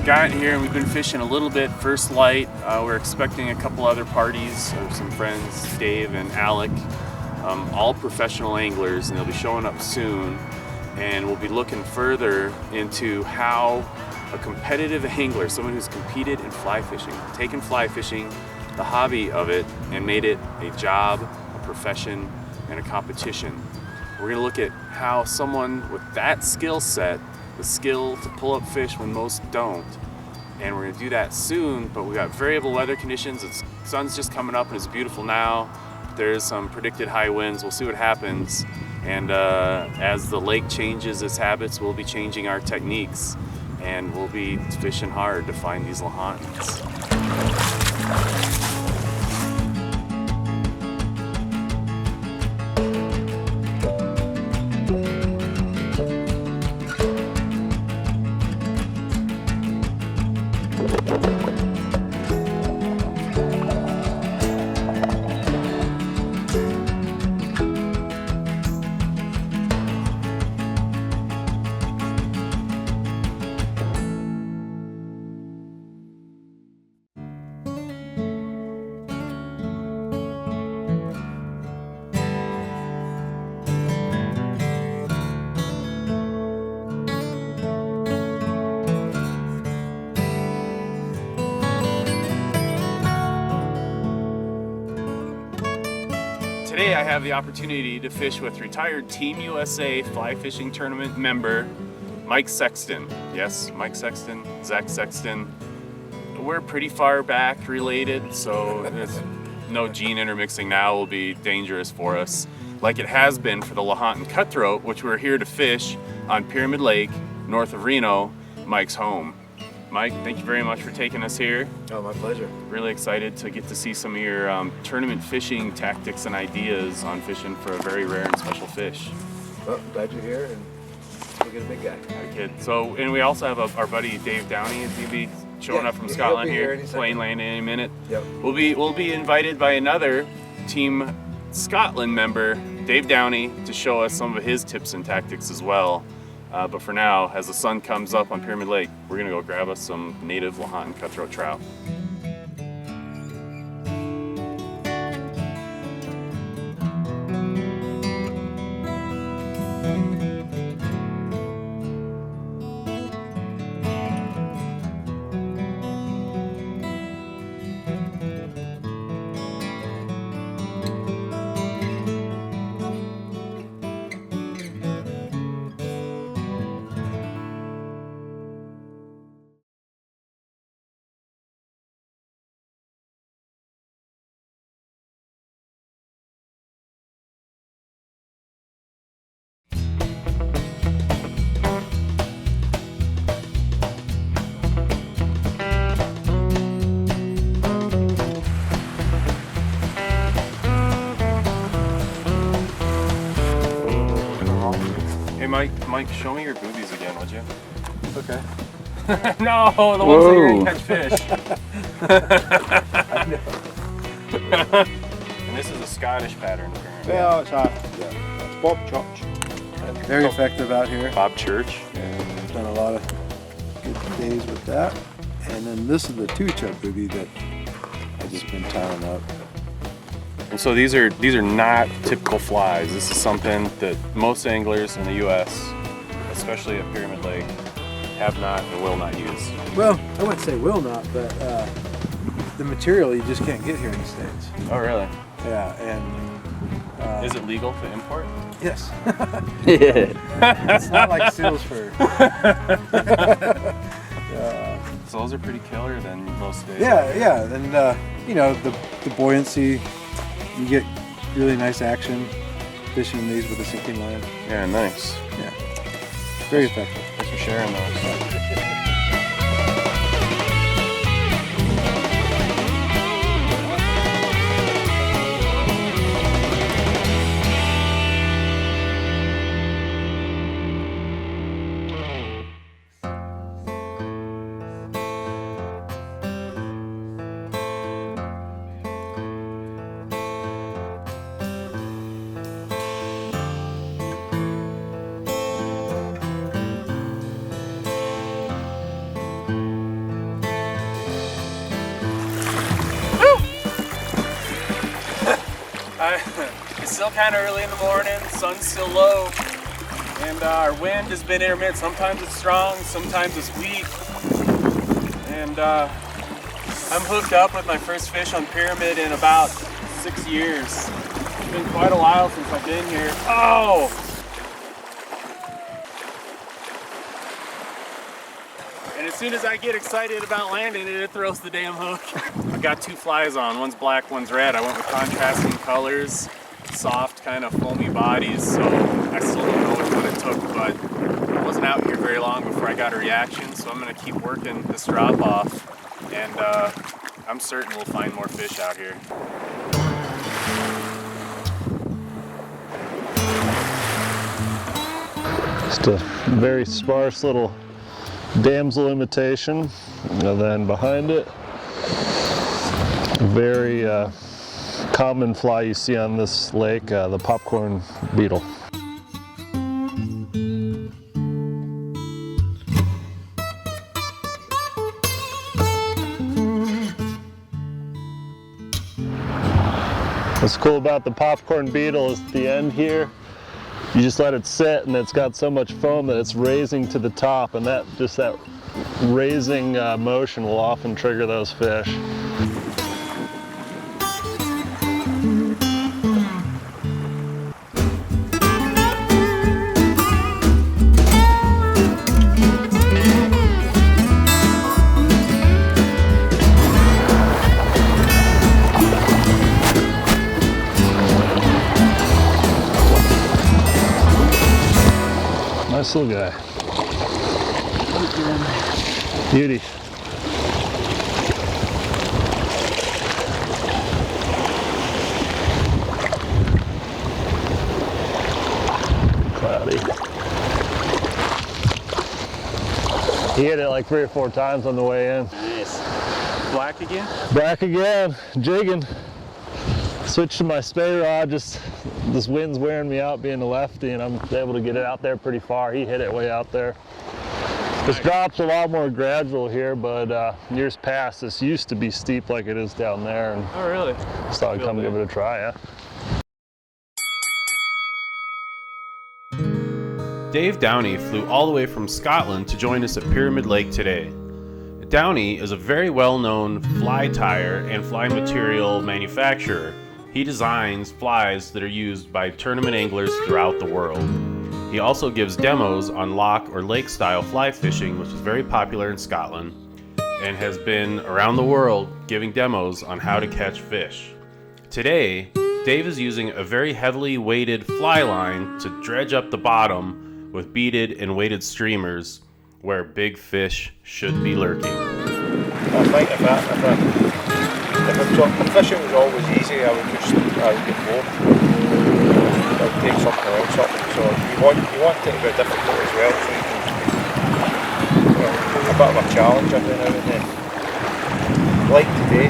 got here and we've been fishing a little bit. First light, we're expecting a couple other parties, some friends, Dave and Alec, all professional anglers, and they'll be showing up soon. And we'll be looking further into how a competitive angler, someone who's competed in fly fishing, taken fly fishing, the hobby of it, and made it a job, a profession, and a competition. We're gonna look at how someone with that skill set, the skill to pull up fish when most don't, and we're gonna do that soon, but we got variable weather conditions. The sun's just coming up and it's beautiful now. There's some predicted high winds. We'll see what happens. And as the lake changes its habits, we'll be changing our techniques, and we'll be fishing hard to find these lahantans. Today I have the opportunity to fish with retired Team USA fly fishing tournament member Mike Sexton. Yes, Mike Sexton, Zach Sexton. We're pretty far back related, so there's no gene intermixing now will be dangerous for us, like it has been for the lahantan cutthroat, which we're here to fish on Pyramid Lake, north of Reno, Mike's home. Mike, thank you very much for taking us here. Oh, my pleasure. Really excited to get to see some of your tournament fishing tactics and ideas on fishing for a very rare and special fish. Well, glad you're here, and look at a big guy. Hi, kid. So, and we also have our buddy Dave Downey. Is he be showing up from Scotland here? Plane landing in any minute. Yep. We'll be invited by another Team Scotland member, Dave Downey, to show us some of his tips and tactics as well. But for now, as the sun comes up on Pyramid Lake, we're gonna go grab us some native lahantan cutthroat trout. Hey Mike, show me your boobies again, would you? Okay. No, the ones that you're gonna catch fish. I know. And this is a Scottish pattern, apparently. Yeah, it's hot. Yeah, it's Bob Church. Very effective out here. Bob Church. Yeah, we've done a lot of good days with that. And then this is the 2-chub booby that I've just been tying up. And so these are not typical flies. This is something that most anglers in the U.S., especially at Pyramid Lake, have not and will not use. Well, I wouldn't say will not, but the material you just can't get here in the States. Oh, really? Yeah, and is it legal to import? yes. Yeah. It's not like seals fur. So those are pretty killer then most days. Yeah, and you know, the buoyancy, you get really nice action fishing these with a sinking line. Yeah, nice. Yeah, very effective. Thanks for sharing those. It's still kind of early in the morning, sun's still low, and our wind has been intermittent. Sometimes it's strong, sometimes it's weak. And I'm hooked up with my first fish on Pyramid in about 6 years. It's been quite a while since I've been here. Oh! And as soon as I get excited about landing it, it throws the damn hook. I got 2 flies on, one's black, one's red. I went with contrasting colors, soft kind of foamy bodies, so I still don't know what it took, but I wasn't out here very long before I got a reaction, so I'm gonna keep working this drop off, and I'm certain we'll find more fish out here. Just a very sparse little damsel imitation, and then behind it, very common fly you see on this lake, the popcorn beetle. What's cool about the popcorn beetle is at the end here, you just let it sit and it's got so much foam that it's raising to the top, and that raising motion will often trigger those fish. Nice little guy. Beauty. Cloudy. He hit it like 3 or 4 times on the way in. Nice. Black again? Back again, jigging. Switched to my spay rod, just this wind's wearing me out being a lefty, and I'm able to get it out there pretty far. He hit it way out there. This drop's a lot more gradual here, but years past this used to be steep like it is down there. And oh really? just thought I'd come give it a try, yeah. Dave Downey flew all the way from Scotland to join us at Pyramid Lake today. Downey is a very well-known fly tire and fly material manufacturer. He designs flies that are used by tournament anglers throughout the world. He also gives demos on loch or lake-style fly fishing, which is very popular in Scotland, and has been around the world giving demos on how to catch fish. Today, Dave is using a very heavily weighted fly line to dredge up the bottom with beaded and weighted streamers where big fish should be lurking. I think if fishing was always easy, I would get bored. I would take something else up. So you want it to be difficult as well, so you can, a bit of a challenge every now and then. Like today.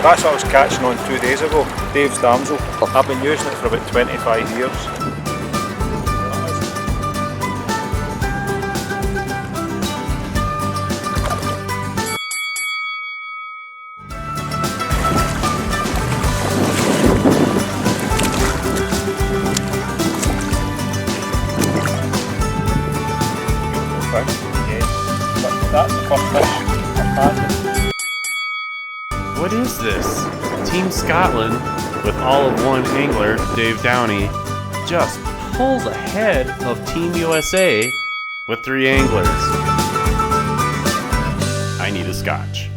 That's what I was catching on 2 days ago, Dave's damsel. I've been using it for about 25 years. That's the first fish I've had. What is this? Team Scotland, with all of one angler, Dave Downey, just pulled ahead of Team USA with 3 anglers. I need a scotch.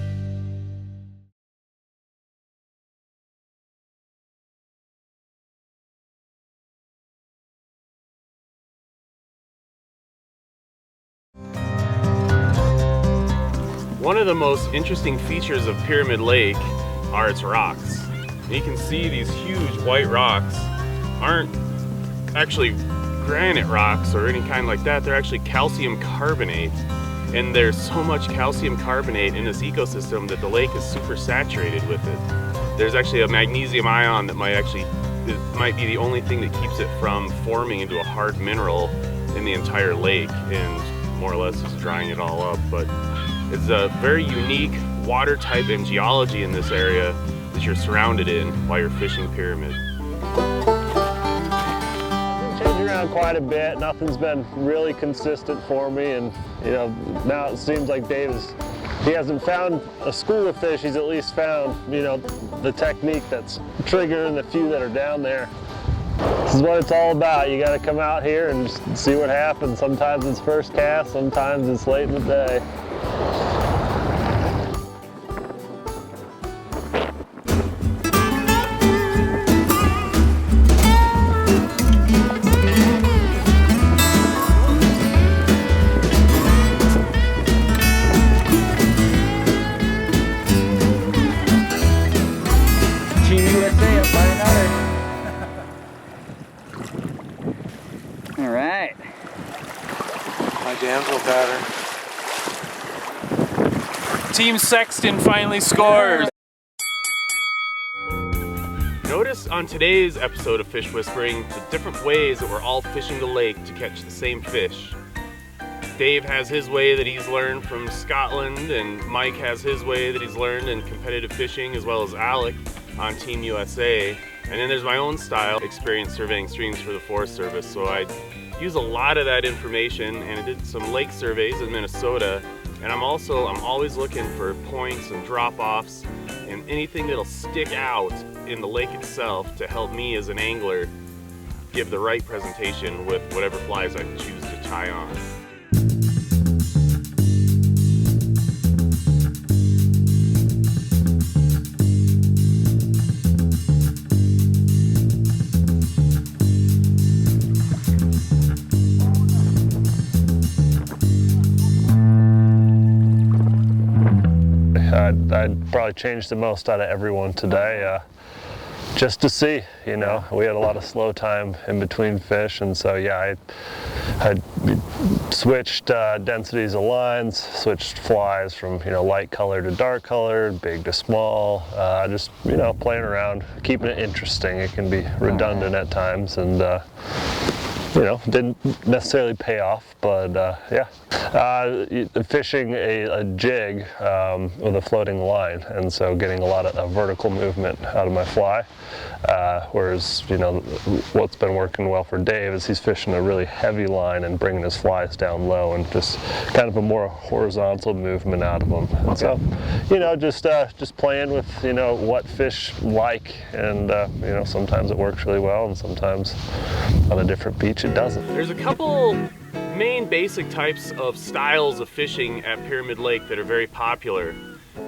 One of the most interesting features of Pyramid Lake are its rocks. And you can see these huge white rocks aren't actually granite rocks or any kind like that. They're actually calcium carbonate. And there's so much calcium carbonate in this ecosystem that the lake is super saturated with it. There's actually a magnesium ion that might be the only thing that keeps it from forming into a hard mineral in the entire lake and more or less just drying it all up. But it's a very unique water type and geology in this area that you're surrounded in while you're fishing Pyramid. Changing around quite a bit. Nothing's been really consistent for me, and you know, now it seems like he hasn't found a school of fish. He's at least found, you know, the technique that's triggering the few that are down there. This is what it's all about. You got to come out here and just see what happens. Sometimes it's first cast, sometimes it's late in the day. All right. My damsel pattern. Team Sexton finally scores! Notice on today's episode of Fish Whispering the different ways that we're all fishing the lake to catch the same fish. Dave has his way that he's learned from Scotland, and Mike has his way that he's learned in competitive fishing, as well as Alec on Team USA. And then there's my own style, experience surveying streams for the Forest Service. So I use a lot of that information, and I did some lake surveys in Minnesota. And I'm always looking for points and drop-offs and anything that'll stick out in the lake itself to help me as an angler give the right presentation with whatever flies I choose to tie on. I'd probably change the most out of everyone today, just to see, you know. We had a lot of slow time in between fish, and so yeah, I switched densities of lines, switched flies from, you know, light colored to dark colored, big to small, just, you know, playing around, keeping it interesting. It can be redundant at times, and you know, didn't necessarily pay off, but yeah. Fishing a jig with a floating line, and so getting a lot of vertical movement out of my fly. Whereas, you know, what's been working well for Dave is he's fishing a really heavy line and bringing his flies down low, and just kind of a more horizontal movement out of them. And so, you know, just playing with, you know, what fish like, and you know, sometimes it works really well, and sometimes on a different beach it doesn't. There's a couple main basic types of styles of fishing at Pyramid Lake that are very popular,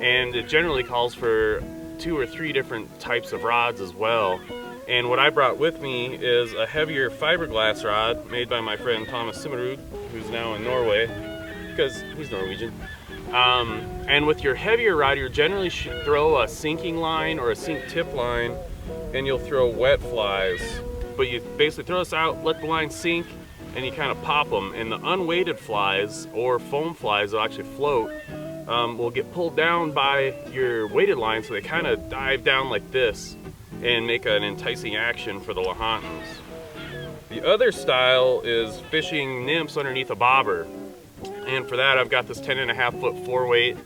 and it generally calls for 2 or 3 different types of rods as well. And what I brought with me is a heavier fiberglass rod made by my friend Thomas Simmerud, who's now in Norway because he's Norwegian. And with your heavier rod, you generally should throw a sinking line or a sink tip line, and you'll throw wet flies. But you basically throw this out, let the line sink, and you kind of pop them. And the unweighted flies or foam flies that actually float will get pulled down by your weighted line, so they kind of dive down like this and make an enticing action for the Lahantans. The other style is fishing nymphs underneath a bobber. And for that, I've got this 10.5 foot 4-weight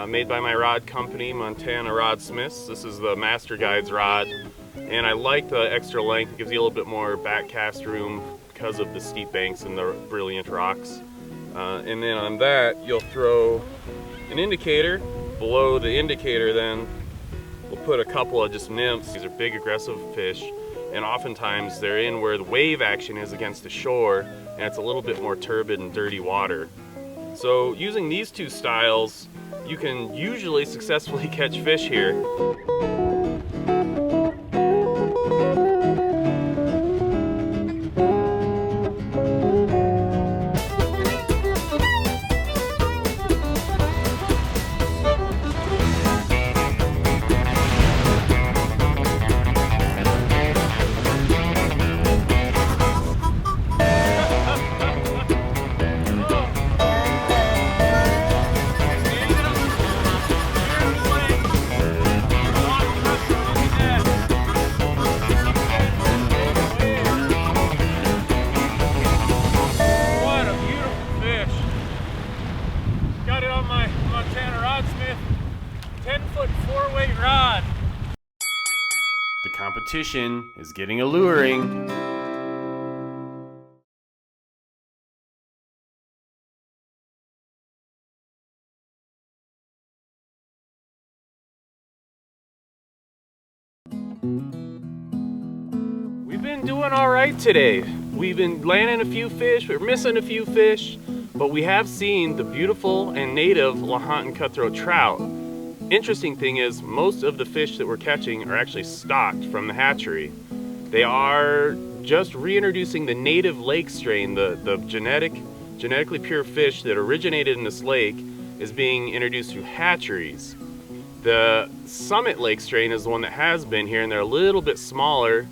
made by my rod company, Montana Rod Smiths. This is the Master Guides rod. And I like the extra length. It gives you a little bit more back cast room because of the steep banks and the brilliant rocks. And then on that, you'll throw an indicator. Below the indicator then, we'll put a couple of just nymphs. These are big aggressive fish, and oftentimes they're in where the wave action is against the shore, and it's a little bit more turbid and dirty water. So using these 2 styles, you can usually successfully catch fish here. The competition is getting alluring. We've been doing all right today. We've been landing a few fish, we're missing a few fish, but we have seen the beautiful and native Lahontan cutthroat trout. Interesting thing is, most of the fish that we're catching are actually stocked from the hatchery. They are just reintroducing the native lake strain, the genetically pure fish that originated in this lake is being introduced through hatcheries. The Summit Lake strain is the one that has been here, and they're a little bit smaller,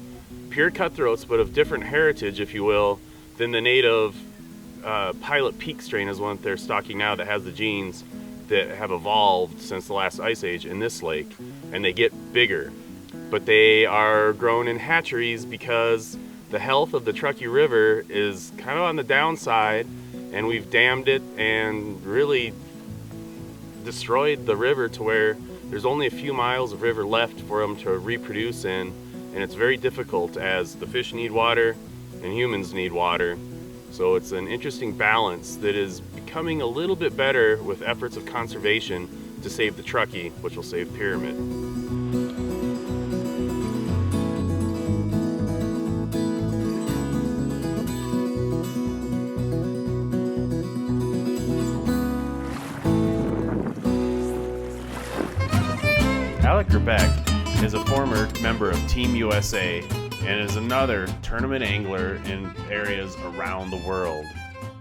pure cutthroats, but of different heritage, if you will, than the native Pilot Peak strain is one that they're stocking now that has the genes that have evolved since the last ice age in this lake, and they get bigger. But they are grown in hatcheries because the health of the Truckee River is kind of on the downside, and we've dammed it and really destroyed the river to where there's only a few miles of river left for them to reproduce in, and it's very difficult as the fish need water and humans need water. So it's an interesting balance that is becoming a little bit better with efforts of conservation to save the Truckee, which will save Pyramid. Alec Gerbeck is a former member of Team USA and is another tournament angler in areas around the world.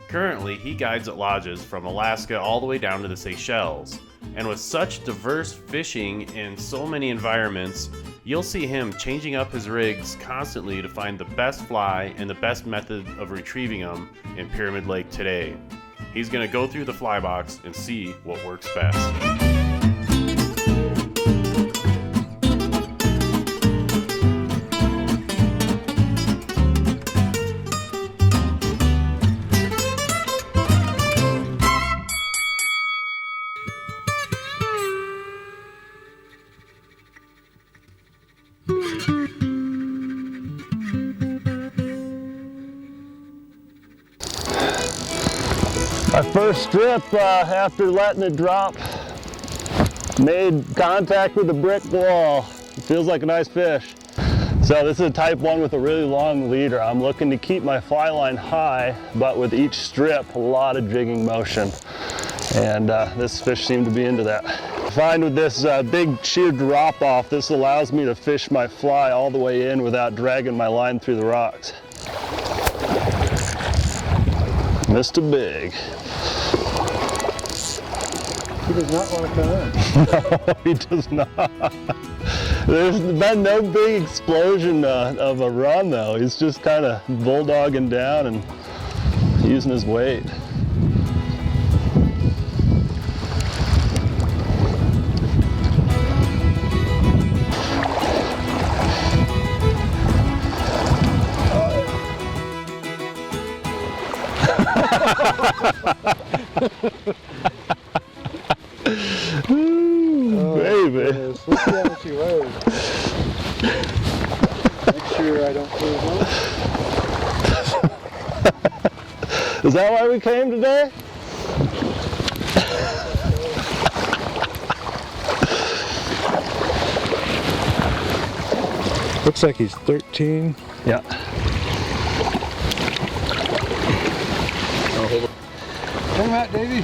Currently, he guides at lodges from Alaska all the way down to the Seychelles. And with such diverse fishing in so many environments, you'll see him changing up his rigs constantly to find the best fly and the best method of retrieving them in Pyramid Lake today. He's going to go through the fly box and see what works best. Our first strip, after letting it drop, made contact with the brick wall. It feels like a nice fish. So this is a type 1 with a really long leader. I'm looking to keep my fly line high, but with each strip, a lot of jigging motion. And this fish seemed to be into that. I find with this big sheer drop off, this allows me to fish my fly all the way in without dragging my line through the rocks. Mr. Big. He does not want to come in. No, he does not. There's been no big explosion of a run though. He's just kind of bulldogging down and using his weight. Baby. Let's see how much he weighs. Make sure I don't lose one. Is that why we came today? Looks like he's 13. Yeah. Come out, Davey.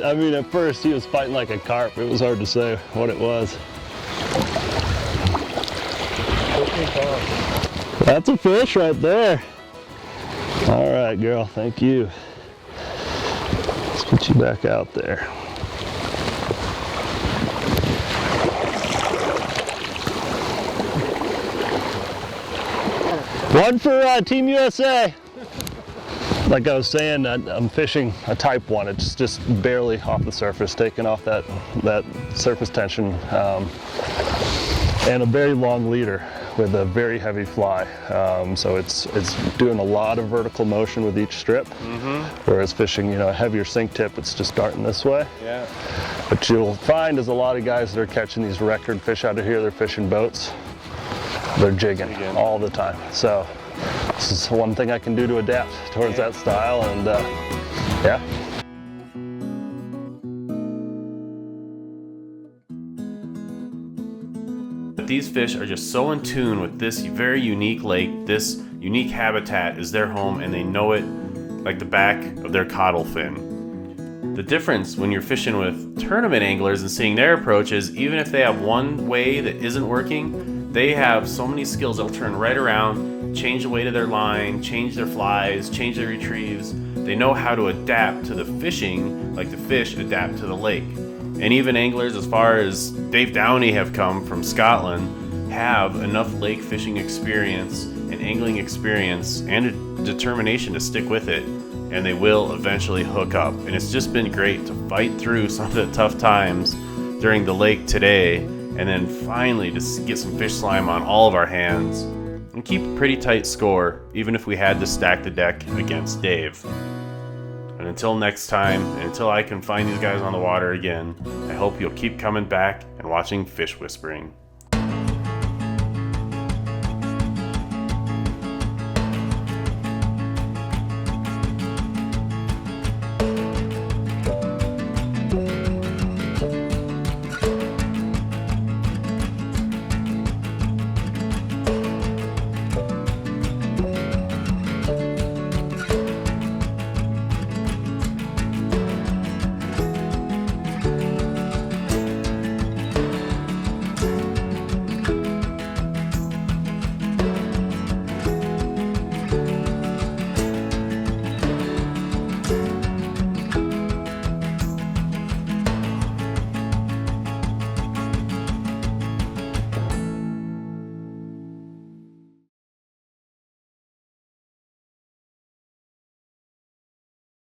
I mean, at first he was fighting like a carp. It was hard to say what it was. That's a fish right there. All right, girl, thank you. Let's get you back out there. One for Team USA. Like I was saying, I'm fishing a type 1. It's just barely off the surface, taking off that surface tension, and a very long leader. with a very heavy fly. So it's doing a lot of vertical motion with each strip. Whereas fishing, you know, a heavier sink tip, it's just darting this way. Yeah. What you'll find is a lot of guys that are catching these record fish out of here, they're fishing boats. They're jigging all the time. So this is one thing I can do to adapt towards that style, and yeah. These fish are just so in tune with this very unique lake. This unique habitat is their home, and they know it like the back of their caudal fin. The difference when you're fishing with tournament anglers and seeing their approach is, even if they have one way that isn't working, they have so many skills. They'll turn right around, change the weight of their line, change their flies, change their retrieves. They know how to adapt to the fishing like the fish adapt to the lake. And even anglers as far as Dave Downey have come from Scotland have enough lake fishing experience and angling experience and a determination to stick with it, and they will eventually hook up. And it's just been great to fight through some of the tough times during the lake today, and then finally to get some fish slime on all of our hands and keep a pretty tight score, even if we had to stack the deck against Dave. And until next time, and until I can find these guys on the water again, I hope you'll keep coming back and watching Fish Whispering.